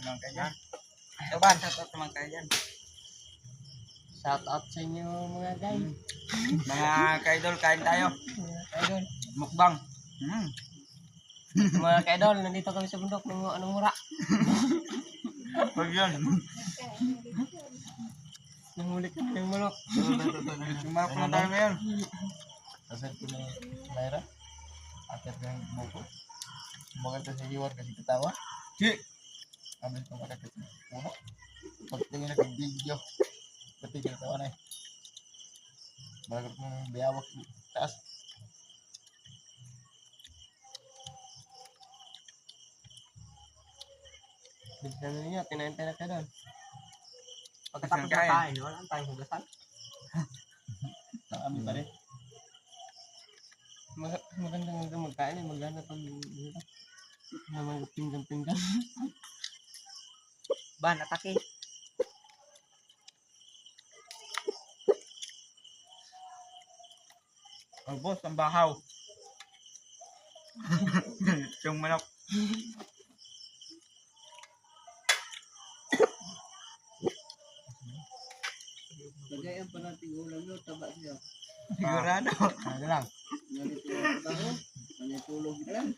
naman kayo dyan. Ban, shout out naman kayo dyan. Shout out sa inyo mga guys. Mga ka-idol, kain tayo. Idol. Mukbang. Mga ka-idol, nandito kami sa bundok ng anong mura. Pag yun. Nanghuli kami ng manok. Sumapon tayo ngayon. Kasi ko ni Naira. Akhir ng buko. Maganda sa iwan kasi ketawa. Cik. Ambil ko makakit puno. Pagtingin na kang video. Pati ketawa na eh. Bago kong biyawak taas. Bilisan na ninyo, tinayin-tayin na kayo doon. Pagkatapos Pagkatapos na kain, wala tayong hugasan. Nakami pa rin. Magandang magkain eh, maganda pag dito. Naman pinggan-pinggan. Ban, atake. Oh, boss, ang bahaw. Yung manok. Kagayan pa natin ulam nyo, taba siya. Sigurado. Ano lang. Ganito yung trabaho, manitulog yan.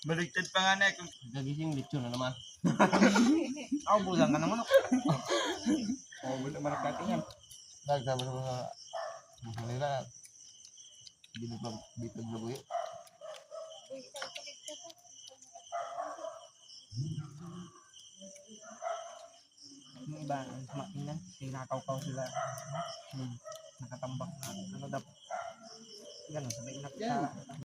Baligtad pa nga na eh. Gagising lechon na naman. Ako, bulang ka ng manok. Oo, bulang manok natin yan. Nagsabi ko sa mga nila. Dito labuyo. Yung iba, ang makinan. Sinakaw-kaw sila. Nakatambak na. Ano dapat? Ganun, sabay inak sa